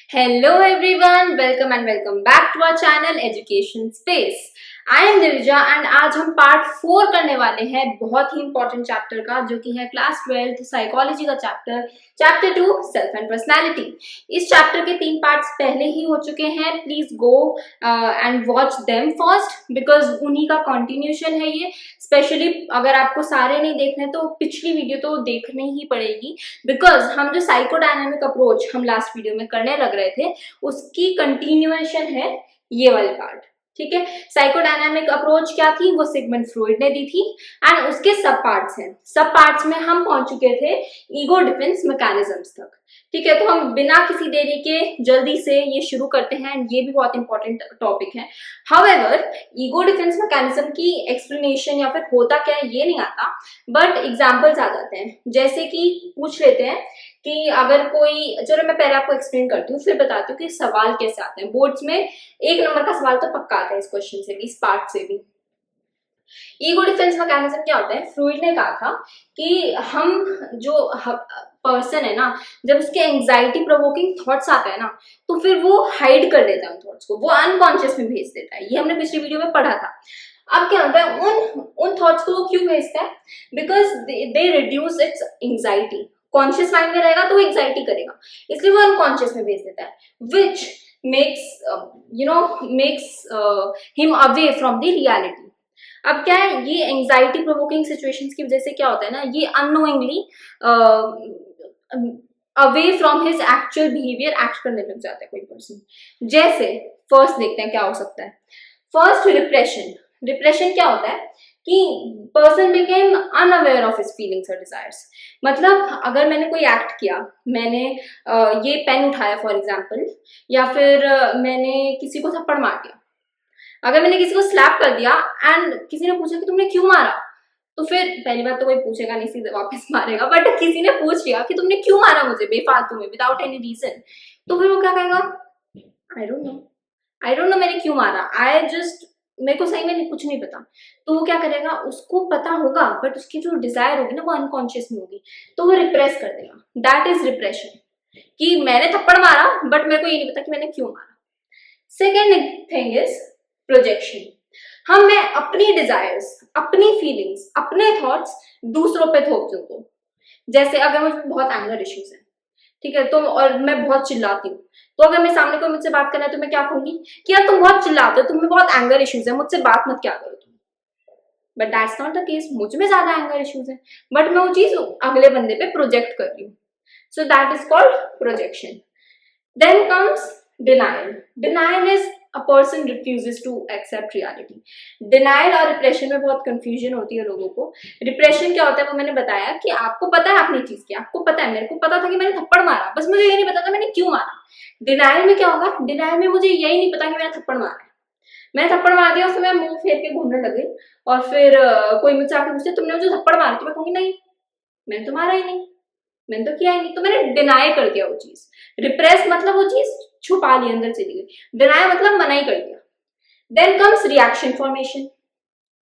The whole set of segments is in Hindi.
Hello everyone, welcome and welcome back to our channel Education Space. I am Divija and आज हम पार्ट 4 करने वाले हैं बहुत ही इंपॉर्टेंट चैप्टर का, जो कि है क्लास 12 साइकोलॉजी का चैप्टर 2 सेल्फ एंड पर्सनालिटी। इस चैप्टर के 3 पार्ट्स पहले ही हो चुके हैं। Please go and watch them first because उन्हीं का कंटिन्यूशन है ये। स्पेशली अगर आपको सारे नहीं देखने तो पिछली वीडियो तो देखनी ही पड़ेगी, बिकॉज हम जो साइकोडायनामिक अप्रोच हम लास्ट वीडियो में करने लग रहे थे उसकी कंटिन्यूएशन है ये वाली पार्ट। ठीक है, साइकोडायनामिक अप्रोच क्या थी वो सिगमंड फ्रॉइड ने दी थी एंड उसके सब पार्ट्स हैं। सब पार्ट्स में हम पहुंच चुके थे ईगो डिफेंस मैकेनिज्म्स तक। ठीक है, तो हम बिना किसी देरी के जल्दी से ये शुरू करते हैं एंड ये भी बहुत इंपॉर्टेंट टॉपिक है। हाउएवर ईगो डिफेंस मैकेनिज्म की एक्सप्लेनेशन या फिर होता क्या है ये नहीं आता, बट एग्जाम्पल्स आ जाते हैं। जैसे कि पूछ लेते हैं कि अगर कोई, चलो मैं पहले आपको एक्सप्लेन करती हूँ फिर बताती हूँ कि सवाल कैसे आते हैं। बोर्ड्स में 1 नंबर का सवाल तो पक्का आता है इस क्वेश्चन से भी, इस पार्ट से भी। ईगो डिफेंस मैकेनिज्म क्या होता है? फ्रॉइड ने कहा था कि हम जो पर्सन है ना, जब उसके एंजाइटी प्रोवोकिंग थॉट्स आते हैं ना तो फिर वो हाइड कर देता है उन थॉट्स को, वो अनकॉन्शियस में भेज देता है। ये हमने पिछली वीडियो में पढ़ा था। अब क्या होता है, उन थॉट्स को वो क्यों भेजता है? Because they reduce it's anxiety. Conscious mind में रहेगा तो वो एंजाइटी करेगा, इसलिए वो अनकॉन्शियस में भेज देता है, विच makes him away from the reality। अब क्या है, ये एंजाइटी प्रोवोकिंग सिचुएशंस की वजह से क्या होता है ना, ये unknowingly away from his actual behaviour act करने लग जाता है कोई पर्सन। जैसे फर्स्ट देखते हैं क्या हो सकता है। फर्स्ट, रिप्रेशन क्या होता है कि person became unaware of his feelings और डिजायर्स। मतलब अगर मैंने कोई एक्ट किया, मैंने ये पेन उठाया फॉर एग्जाम्पल, या फिर मैंने किसी को थप्पड़ मार दिया, अगर मैंने किसी को स्लैप कर दिया एंड किसी ने पूछा कि तुमने क्यों मारा, तो फिर पहली बात तो कोई पूछेगा नहीं, सीधे वापस मारेगा। बट किसी ने पूछ लिया कि तुमने क्यों मारा मुझे बेफालतू में, विदाउट एनी रीजन, तो फिर वो क्या कहेगा? आई डोंट नो मैंने क्यों मारा, मेरे को सही में कुछ नहीं पता। तो वो क्या करेगा, उसको पता होगा बट उसकी जो डिजायर होगी ना वो अनकॉन्शियस में होगी, तो वो रिप्रेस कर देगा। दैट इज रिप्रेशन, कि मैंने थप्पड़ मारा बट मेरे को ये नहीं पता कि मैंने क्यों मारा। Second thing is projection. मैं अपनी डिजायर्स, अपनी फीलिंग्स, अपने थॉट्स दूसरों पे थोप दूँ। जैसे अगर मुझे बहुत एंगर इश्यूज है, ठीक है, तो और मैं बहुत चिल्लाती हूँ, तो अगर मैं सामने कोई मुझसे बात करना है तो मैं क्या कहूंगी कि यार तुम बहुत चिल्लाते हो, तुम्हें बहुत एंगर इश्यूज है, मुझसे बात मत क्या करो तुम। But that's not the case, मुझ में ज्यादा एंगर इश्यूज है बट मैं वो चीज अगले बंदे पे प्रोजेक्ट कर रही हूँ। So that is called projection. Then comes denial is a person refuses to accept reality। Denial और रिप्रेशन में बहुत कंफ्यूजन होती है लोगों को। रिप्रेशन क्या होता है वो मैंने बताया कि आपको पता है आपने चीज की, आपको पता है, मेरे को पता था कि मैंने थप्पड़ मारा, बस मुझे ये नहीं पता था मैंने क्यों मारा। डिनाइल में क्या होगा, डिनाइल में मुझे यही नहीं पता कि मैंने थप्पड़ मारा है, मैंने थप्पड़ मार दिया, फिर मैं मुंह फेर के घूमने लग गई और फिर कोई मुझसे आके पूछते तुमने मुझे थप्पड़ मारा, तो मैं कहूंगी नहीं मैंने तो मारा ही नहीं, मैंने तो किया ही नहीं, तो मैंने डिनाई कर दिया वो चीज। रिप्रेस मतलब वो चीज छुपा ली, अंदर चली गई। डिनाई मतलब मना ही कर दिया। Then comes reaction formation.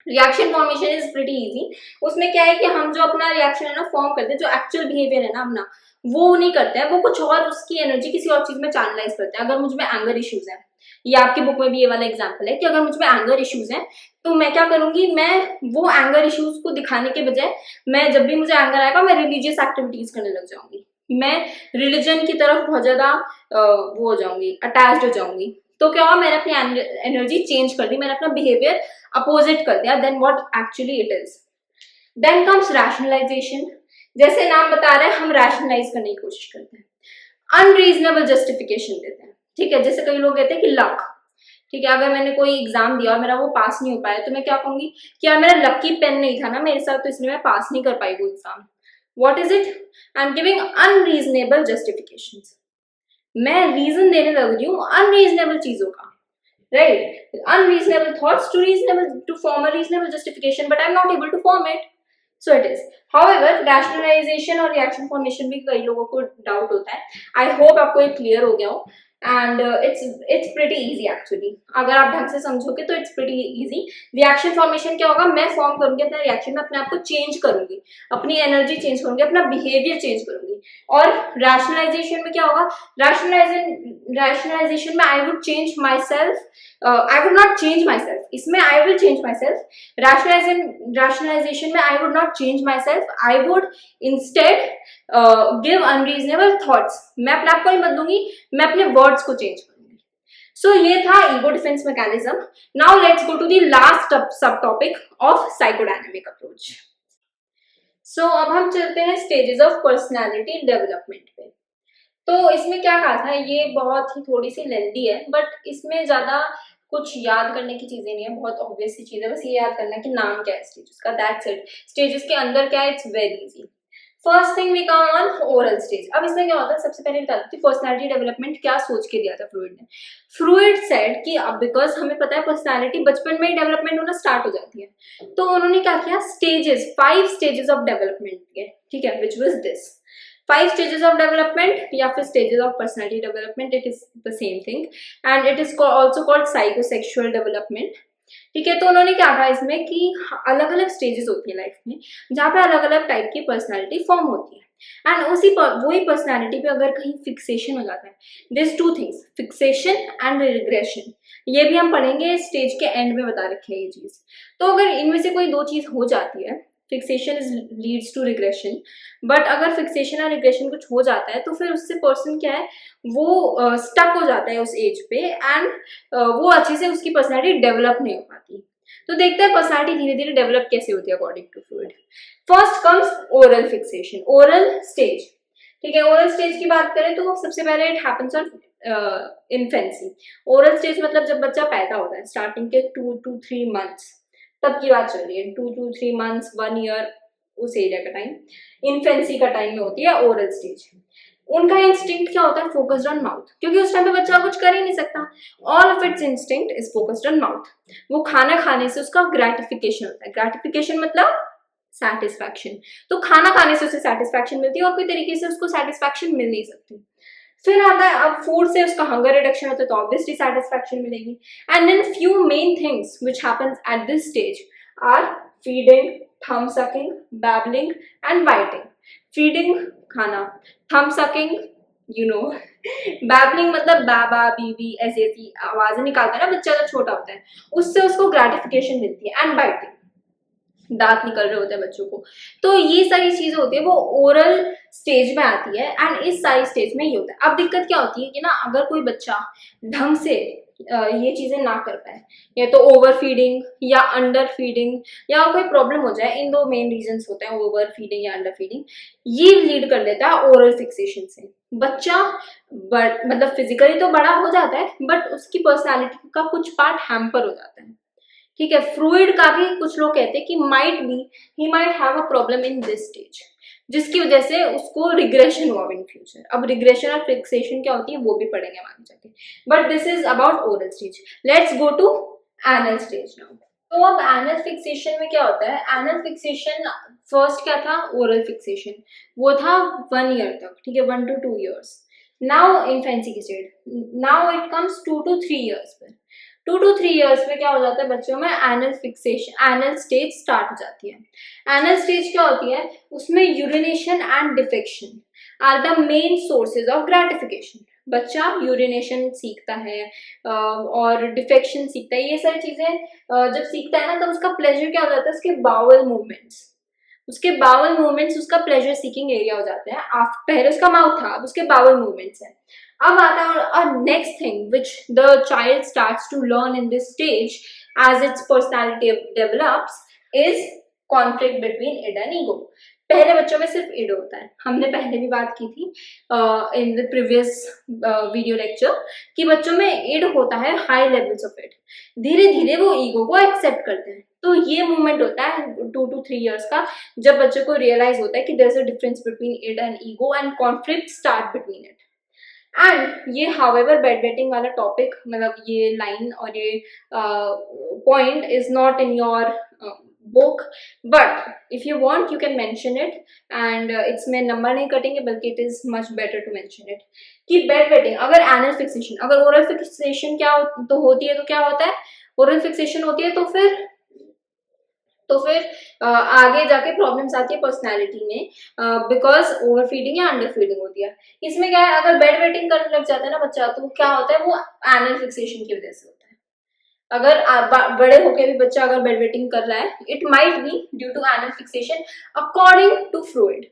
Reaction formation is pretty easy. उसमें क्या है कि हम जो अपना रिएक्शन है ना फॉर्म करते हैं, जो एक्चुअल बिहेवियर है ना अपना, वो नहीं करते हैं, वो कुछ और उसकी एनर्जी किसी और चीज में चैनलाइज करते हैं। अगर मुझ में एंगर इश्यूज है, ये आपकी बुक में भी ये वाला एग्जाम्पल है कि अगर मुझ में एंगर इश्यूज है तो मैं क्या करूंगी, मैं वो एंगर इश्यूज को दिखाने के बजाय मैं जब भी मुझे एंगर आएगा मैं रिलीजियस एक्टिविटीज करने लग जाऊंगी, मैं रिलीजन की तरफ बहुत ज्यादा वो हो जाऊंगी, अटैच्ड हो जाऊंगी। तो क्या हुआ, मैंने अपनी एनर्जी चेंज कर दी, मैंने अपना बिहेवियर अपोजिट कर दिया then what actually it is. Then comes rationalisation. जैसे नाम बता रहे हैं, हम रैशनलाइज करने की कोशिश करते हैं, अनरीजनेबल जस्टिफिकेशन देते हैं। ठीक है, जैसे कई लोग कहते हैं कि लक, ठीक है, अगर मैंने कोई एग्जाम दिया और मेरा वो पास नहीं हो पाया तो मैं क्या कहूंगी कि यार मेरा लकी पेन नहीं था ना मेरे साथ, तो इसलिए मैं पास नहीं कर पाई वो exam. What is it? I am giving unreasonable justifications. मैं रीजन देने लग रही हूँ अनरीजनेबल चीजों का, right? Unreasonable thoughts to form a reasonable justification, but I am not able to form it, so it is. However rationalisation और रिएक्शन फॉर्मेशन भी कई लोगों को डाउट होता है। आई होप आपको ये क्लियर हो गया हो and it's pretty easy actually. अगर आप ढंग से समझोगे तो it's pretty easy. Reaction formation क्या होगा, मैं फॉर्म करूंगी अपना रिएक्शन में, अपने आप को चेंज करूंगी, अपनी एनर्जी चेंज करूंगी, अपना बिहेवियर चेंज करूंगी। और रैशनलाइजेशन में क्या होगा, रैशनलाइजेशन में I would change myself, I would not change myself, इसमें I will change myself. Rationalisation में I would not change myself, I would instead give unreasonable thoughts. मैं अपने आप को नहीं बदलूंगी, मैं अपने वर्ड्स को चेंज करूंगी। सो ये था ego defence mechanism. Now let's go to the last subtopic of psychodynamic approach. So अब हम चलते हैं स्टेजेस ऑफ पर्सनैलिटी डेवलपमेंट पे। तो इसमें क्या कहा था, ये बहुत ही थोड़ी सी लेंथी है, बट इसमें ज्यादा कुछ याद करने की चीजें नहीं है, बहुत ऑब्वियस सी चीज है, बस ये याद करना है कि नाम क्या है स्टेजेस का, दैट्स इट। स्टेजेस के अंदर क्या है, it's very easy. First thing we come on oral stage. अब इसमें क्या होता है, सबसे पहले बता देती हूँ पर्सनैलिटी डेवलपमेंट क्या सोच के दिया था फ्रूइड ने। फ्रूइड सेड कि अब बिकॉज हमें पता है पर्सनैलिटी बचपन में ही डेवलपमेंट होना स्टार्ट हो जाती है, तो उन्होंने क्या किया, स्टेजेस, 5 स्टेजेस ऑफ डेवलपमेंट के, ठीक है, which was this 5 stages of development या फिर stages of personality development, it is the same thing and it is also called psychosexual development। ठीक है, तो उन्होंने क्या कहा इसमें कि अलग अलग स्टेजेस होती है लाइफ में जहाँ पे अलग अलग टाइप की पर्सनालिटी फॉर्म होती है, एंड वही पर्सनालिटी पे अगर कहीं फिक्सेशन हो जाता है, this 2 things, fixation and regression, ये भी हम पढ़ेंगे स्टेज के एंड में, बता रखे है ये चीज। तो अगर इनमें से कोई 2 चीज हो जाती है, fixation leads to regression, but अगर फिक्सेशन और रिग्रेशन कुछ हो जाता है तो फिर उससे पर्सन क्या है, वो स्टक हो जाता है उस एज पे, एंड वो अच्छे से उसकी पर्सनैलिटी डेवलप नहीं हो पाती। तो देखते हैं पर्सनैलिटी धीरे धीरे डेवलप कैसे होती है according to Freud. First comes oral fixation, oral stage. ठीक है, ओरल स्टेज की बात करें तो सबसे पहले it happens on infancy. Oral stage मतलब जब बच्चा पैदा होता है, स्टार्टिंग के 2 to 3 months तब की बात चल रही है, 2 to 3 months 1 year, उस एरिया का टाइम, इन्फेंसी का टाइम में होती है ओरल स्टेज। उनका इंस्टिंक्ट क्या होता है, फोकस्ड ऑन माउथ, क्योंकि उस टाइम पे बच्चा कुछ कर ही नहीं सकता, all of its instinct is focused on mouth. वो खाना खाने से उसका ग्रेटिफिकेशन होता है, ग्रेटिफिकेशन मतलब सेटिस्फैक्शन, तो खाना खाने से उसे सेटिस्फैक्शन मिलती है और कोई तरीके से उसको सेटिस्फैक्शन मिल नहीं सकती। फिर आता है, अब फूड से उसका हंगर रिडक्शन होता है तो ऑब्वियसली सेटिस्फैक्शन मिलेगी। And then few main things which happens at this stage are feeding, thumb sucking, babbling and biting. Feeding खाना, thumb sucking you know, babbling मतलब बाबा बीबी ऐसी ऐसी आवाजें निकालता है ना बच्चा जब छोटा होता है, उससे उसको ग्रेटिफिकेशन मिलती है। एंड बाइटिंग, दांत निकल रहे होते हैं बच्चों को, तो ये सारी चीजें होती है वो ओरल स्टेज में आती है, एंड इस सारी स्टेज में ये होता है। अब दिक्कत क्या होती है कि ना अगर कोई बच्चा ढंग से ये चीजें ना कर पाए, या तो ओवर फीडिंग या अंडर फीडिंग, या कोई प्रॉब्लम हो जाए, इन 2 मेन रीजंस होते हैं, ओवर फीडिंग या अंडर फीडिंग, ये लीड कर लेता है ओरल फिक्सेशन से। बच्चा मतलब फिजिकली तो बड़ा हो जाता है बट उसकी पर्सनैलिटी का कुछ पार्ट हैम्पर हो जाता है। ठीक है, फ्रूइड का भी कुछ लोग कहते हैं कि he might have a problem in this stage, जिसकी वजह से उसको रिग्रेशन हुआ इन फ्यूचर। अब रिग्रेशन और फिक्सेशन क्या होती है वो भी पढ़ेंगे आगे जाके, but this is about oral stage. Let's go to anal stage now. तो अब एनल फिक्सेशन में क्या होता है, एनल फिक्सेशन फर्स्ट क्या था, ओरल फिक्सेशन, वो था 1 year तक, ठीक है, 1 to 2 years। नाउ इन्फेंसी की stage, now it comes 2 to 3 years पर। 2 to 3 years में क्या हो जाता है बच्चों में, anal fixation, anal stage start हो जाती है। एनल स्टेज क्या होती है, उसमें urination and defecation are the main sources of gratification. बच्चा यूरिनेशन सीखता है और डिफेक्शन सीखता है, ये सारी चीजें जब सीखता है ना तब उसका प्लेजर क्या हो जाता है, उसके बाउल मूवमेंट्स उसका प्लेजर सीकिंग एरिया हो जाते हैं। पहले उसका माउथ था, अब उसके बाउल मूवमेंट्स है। अब आता है next thing which the child starts to learn in this stage as its personality develops is conflict between id and ego. पहले बच्चों में सिर्फ इड होता है, हमने पहले भी बात की थी in the previous video lecture कि बच्चों में इड होता है, हाई लेवल्स ऑफ इड, धीरे धीरे वो ईगो को एक्सेप्ट करते हैं। तो ये मूवमेंट होता है 2 to 3 years का, जब बच्चों को रियलाइज होता है कि there is a difference between id and ego and conflict start between it. And ये हाउएवर बेड वेटिंग वाला टॉपिक, मतलब ये लाइन और ये point is not in your book, but if you want you can mention it, and इसमें नंबर नहीं कटेंगे, बल्कि it is much better to mention it. कि बेड वेटिंग, अगर एनल फिक्सेशन, अगर ओरल फिक्सेशन क्या तो होती है, तो क्या होता है, ओरल फिक्सेशन होती है तो फिर आगे जाके प्रॉब्लम्स आती है पर्सनैलिटी में, बिकॉज ओवर फीडिंग या अंडर फीडिंग होती है। इसमें क्या है, अगर बेड वेटिंग करने लग जाता है ना बच्चा, तो क्या होता है, वो एनल फिक्सेशन की वजह से होता है। अगर बड़े होके भी बच्चा अगर बेड वेटिंग कर रहा है, it might be due to anal fixation according to Freud.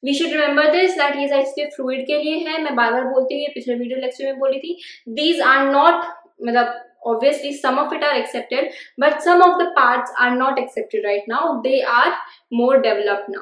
We should remember this that ये साइड सिर्फ फ्लूइड के लिए है। मैं बार बार बोलती हूँ, पिछले वीडियो लेक्चर में बोली थी, दीज आर नॉट, मतलब obviously some of it are accepted, but some of the parts are not accepted right now, they are more developed now.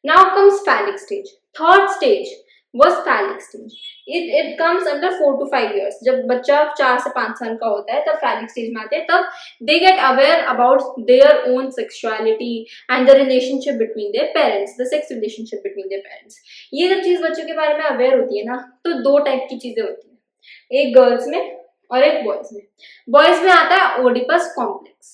Now comes phallic stage. Third stage was phallic stage. It comes under 4 to 5 years. जब बच्चा 4 से 5 साल का होता है, तब phallic stage में आते हैं, तब they get aware about their own sexuality and the relationship between their parents, the sex relationship between their parents. ये जब चीज बच्चों के बारे में aware होती है ना, तो 2 टाइप की चीजें होती हैं, एक गर्ल्स में और एक बॉयज में। बॉयज में आता है ओडिपस कॉम्प्लेक्स,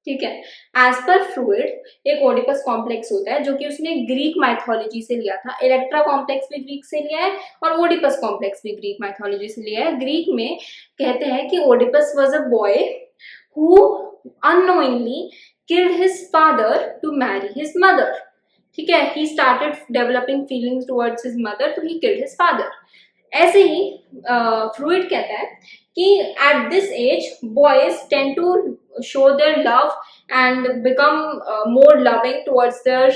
ठीक है। एज पर फ्रूइड एक ओडिपस कॉम्प्लेक्स होता है, जो कि उसने ग्रीक माइथोलॉजी से लिया था। इलेक्ट्रा कॉम्प्लेक्स भी ग्रीक से लिया है और ओडिपस कॉम्प्लेक्स भी ग्रीक माइथोलॉजी से लिया है। ग्रीक में कहते हैं कि Oedipus was a boy who unknowingly killed his father to marry his mother, ठीक है। He started developing feelings towards his mother, तो ही किल्ड हिज फादर। ऐसे ही फ्रूइड कहता है कि at this age boys tend to show their love and become more loving towards their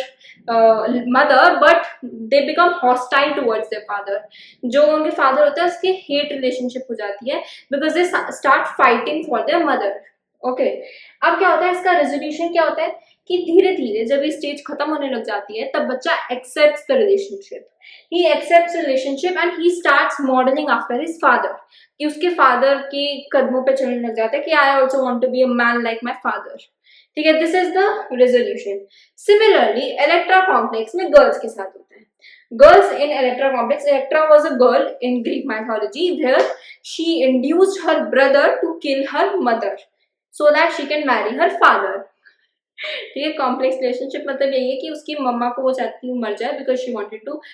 mother, but they become hostile towards their father. जो उनके फादर होता है उसके हेट रिलेशनशिप हो जाती है, because they start fighting for their mother. Okay, अब क्या होता है, इसका रेजोल्यूशन क्या होता है कि धीरे धीरे जब ये स्टेज खत्म होने लग जाती है, तब बच्चा accepts the relationship, he accepts relationship and he starts modelling after his father, कि उसके फादर के कदमों पे चलने लग जाता है कि I also want to be a man like my father, ठीक है। This is the resolution. Similarly Electra complex में गर्ल्स के साथ होता है। Girls in Electra complex. Electra was a girl in Greek mythology where she induced her brother to kill her mother so that she can marry her father. ठीक है, कॉम्प्लेक्स रिलेशनशिप मतलब यही है कि उसकी मम्मा को वो चाहती थी मर जाए, because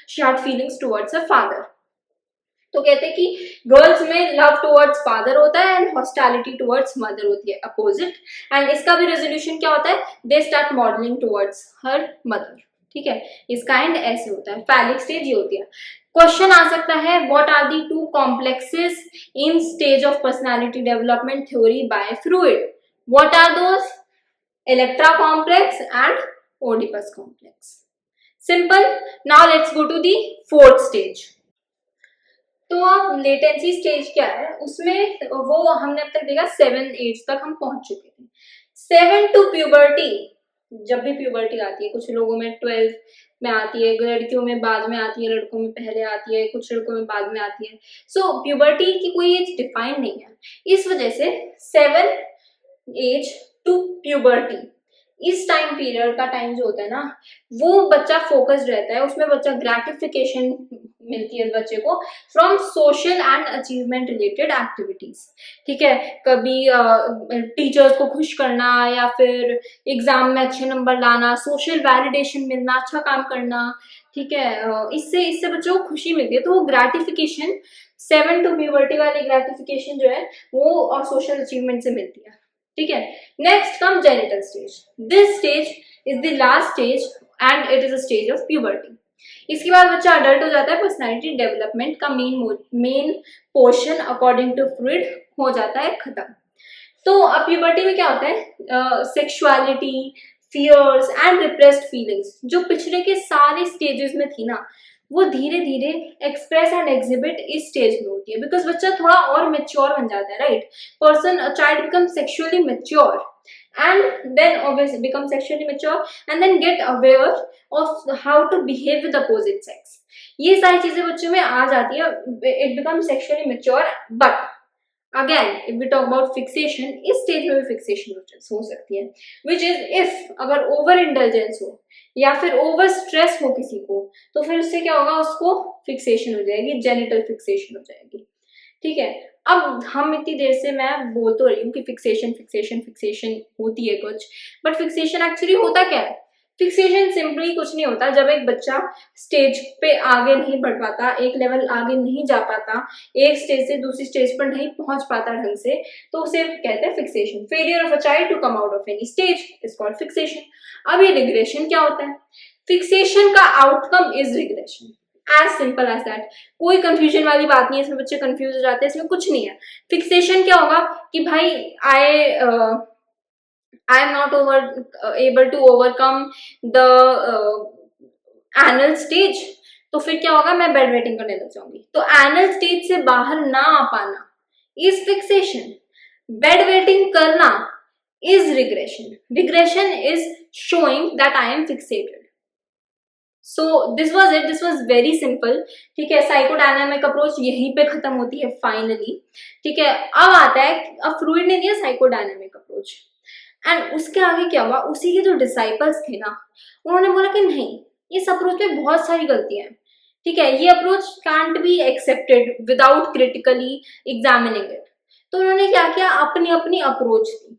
she had feelings towards her father. तो कहते हैं कि गर्ल्स में लव टुवर्ड्स फादर होता है एंड हॉस्टैलिटी टुवर्ड्स मदर होती है, अपोजिट। एंड इसका भी रेजोल्यूशन क्या होता है, they start modelling towards her mother, ठीक है। इसका एंड ऐसे होता है। फैलिक स्टेज ये होती है। क्वेश्चन आ सकता है, what are the 2 complexes in stage of personality development theory by Freud? What are those? Electra complex and Oedipus complex. Simple. Now let's go to the 4th stage. तो अब लेटेंसी स्टेज क्या है, उसमें वो हमने अब तक देखा 7-8 तक हम पहुंच चुके थे। 7 टू प्यूबर्टी, जब भी प्यूबर्टी आती है, कुछ लोगों में 12 में आती है, लड़कियों में बाद में आती है, लड़कों में पहले आती है, कुछ लड़कों में बाद में आती है। सो प्यूबर्टी की कोई एज डिफाइन नहीं है, इस वजह से 7 एज टू प्यूबर्टी, इस टाइम पीरियड का टाइम जो होता है ना, वो बच्चा फोकस्ड रहता है, उसमें बच्चा ग्रेटिफिकेशन मिलती है बच्चे को from social and achievement related activities, ठीक है। कभी टीचर्स को खुश करना या फिर एग्जाम में अच्छे नंबर लाना, सोशल वैलिडेशन मिलना, अच्छा काम करना, ठीक है। इससे बच्चों को खुशी मिलती है, तो वो ग्रेटिफिकेशन 7 टू प्यूबर्टी वाली ग्रेटिफिकेशन जो है वो और सोशल अचीवमेंट से मिलती है, ठीक है। Next come genital stage. This stage is the last stage and it is a stage of puberty. इसके बाद बच्चा अडल्ट हो जाता है, पर्सनालिटी डेवलपमेंट का मेन पोर्शन अकॉर्डिंग टू फ्रूइड हो जाता है खत्म। तो अब प्यूबर्टी में क्या होता है, sexuality, fears and repressed feelings जो पिछले के सारे स्टेजेस में थी ना, वो धीरे धीरे एक्सप्रेस एंड एग्जिबिट इस स्टेज में होती है, बिकॉज बच्चा थोड़ा और मेच्योर बन जाता है, right. Child become sexually mature and then obviously become sexually mature and then get aware of how to behave with the opposite sex. ये सारी चीजें बच्चों में आ जाती है, it becomes sexually mature, but again if we talk about fixation, इस स्टेज में भी फिक्सेशन हो सकती है, which is if अगर ओवर इंडल्जेंस हो या फिर ओवर स्ट्रेस हो किसी को, तो फिर उससे क्या होगा, उसको फिक्सेशन हो जाएगी, जेनिटल फिक्सेशन हो जाएगी, ठीक है। अब हम इतनी देर से मैं बोल तो रही हूँ कि फिक्सेशन फिक्सेशन फिक्सेशन होती है कुछ, बट फिक्सेशन एक्चुअली होता क्या है? फिक्सेशन सिंपली कुछ नहीं होता। जब एक बच्चा स्टेज पे आगे नहीं बढ़ पाता, एक लेवल आगे नहीं जा पाता, एक स्टेज से दूसरी स्टेज पर नहीं पहुंच पाता ढंग से, तो उसे कहते हैं fixation. Failure of a child to come out of any stage is called fixation. अब ये रिग्रेशन क्या होता है? फिक्सेशन का outcome is regression, as simple as that. कोई कंफ्यूजन वाली बात नहीं है, इसमें बच्चे कंफ्यूज हो जाते हैं, इसमें कुछ नहीं है। फिक्सेशन क्या होगा कि भाई I am not able to overcome the anal stage, तो फिर क्या होगा? मैं बेड वेटिंग करने लग जाऊंगी। तो एनल स्टेज से बाहर ना आ पाना इज फिक्सेशन, बेड वेटिंग करना is regression. Regression is showing that I am fixated. So this was it. This was very simple. ठीक है, साइकोडायनामिक अप्रोच यहीं पे खत्म होती है फाइनली। ठीक है, अब आता है, अब फ्रूइड ने दिया साइकोडायनामिक अप्रोच, एंड उसके आगे क्या हुआ? उसी के जो डिसाइपल्स थे ना, उन्होंने बोला कि नहीं, इस अप्रोच में बहुत सारी गलतियां हैं। ठीक है, ये approach can't be accepted without critically examining it. तो उन्होंने क्या किया? अपनी अपनी अप्रोच दी।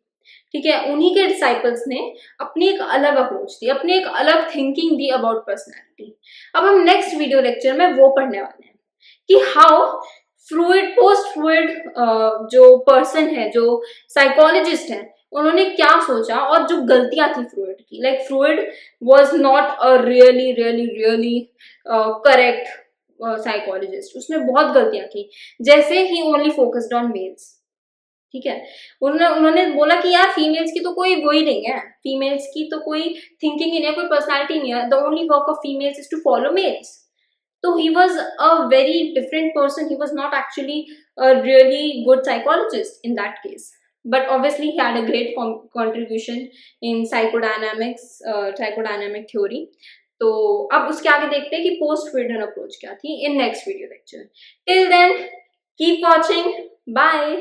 ठीक है, उन्हीं के डिसाइपल्स ने अपनी एक अलग अप्रोच दी, अपनी एक अलग थिंकिंग दी अबाउट पर्सनैलिटी। अब हम नेक्स्ट वीडियो लेक्चर में वो पढ़ने वाले हैं कि हाउ फ्रूइड, पोस्ट फ्रूइड जो पर्सन है, जो साइकोलॉजिस्ट है, उन्होंने क्या सोचा और जो गलतियां थी फ्रूइड की। Like Freud was not a really really really correct psychologist, उसने बहुत गलतियां की। जैसे he only focused on males. ठीक है, उन्होंने बोला कि यार फीमेल्स की तो कोई वो ही नहीं है, फीमेल्स की तो कोई थिंकिंग ही नहीं है, कोई पर्सनालिटी नहीं है, the only work of females is to follow males. तो he was a very different person, he was not actually a really good psychologist in that case, but obviously he had a great contribution in psychodynamic theory. तो अब उसके आगे देखते हैं कि पोस्ट फ्रूइडियन अप्रोच क्या थी in next video lecture. Till then keep watching, bye.